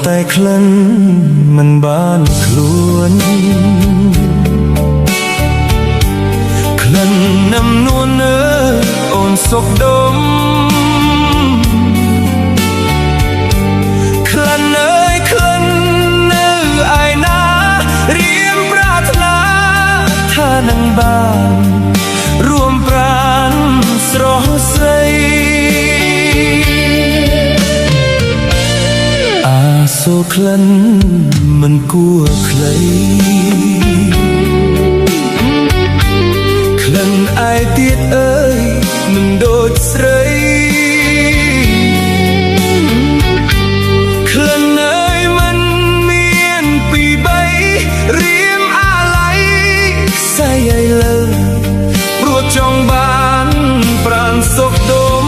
តែក្លិនមិនបានខ្លួនក្លិននឹមនួនអូនសុខដុមក្លិនអើយក្លិននៅឯណារៀមប្រាថ្នាថានឹងបានរួមប្រាណស្រស់ស្រីអាសូរក្លិនមិនគួរខ្លីក្លិនឯទៀតអើយមិនដូចស្រីក្លិនអើយមិនមានពីរបីរៀមអាឡ័យខ្សែឲ្យលើព្រោះចង់បានប្រាណសុខដុម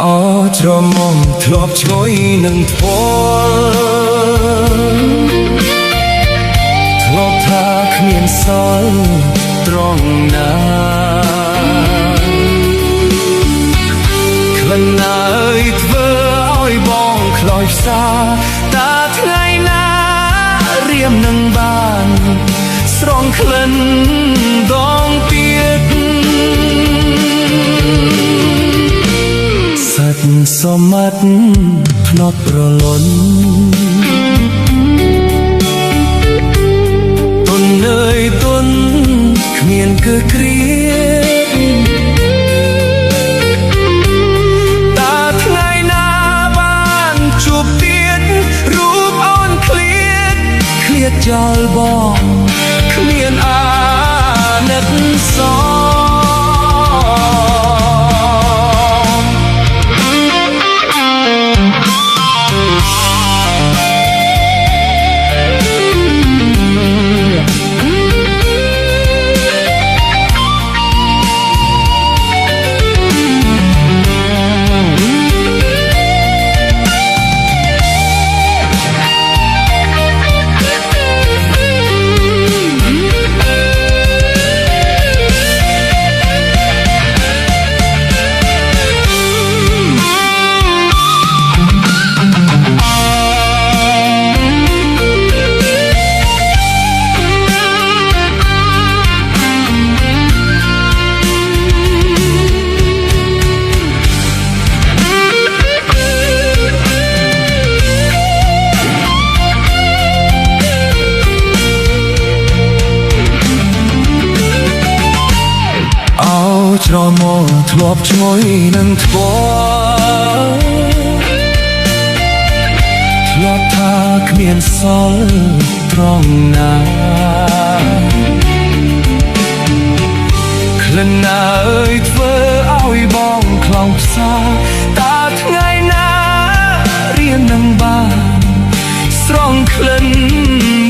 អច្រមុំធ្លាប់ឈ្ងុយនឹងធម៌ធ្លាប់ថាគ្មានសល់ត្រង់ណាក្លិនណាអើយធ្វើឲ្យបងខ្លោចផ្សាតាថ្ងៃណារៀមនឹងបានស្រង់ក្លិនដងទៀតសាច់សមត្ថភ្នត់ប្រលន់ទុនអើយទុនគ្មានគឺគ្រាតាថ្ងៃណាបានជួបទៀតរូបអូនឃ្លាតចោលបងគ្មានអាណិតសច្រមុំធ្លាប់ឈ្ងុយនឹងធម៌ធ្លាប់ថាគ្មានសល់ត្រង់ណាក្លិនណាអើយធ្វើឲ្យបងខ្លោចផ្សាតាថ្ងៃណារៀននឹងបានស្រង់ក្លិន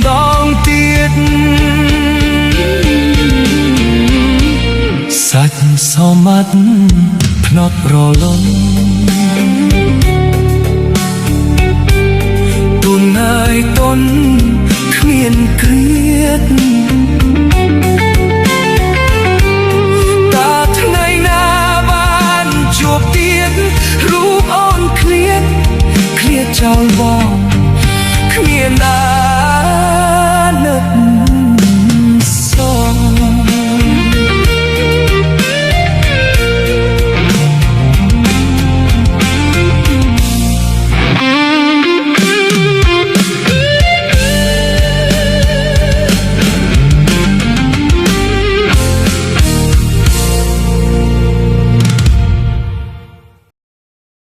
ដងទៀតសាច់សមត្ថភ្នត់ប្រលន់ទុនអើយទុនគ្មានគ្រា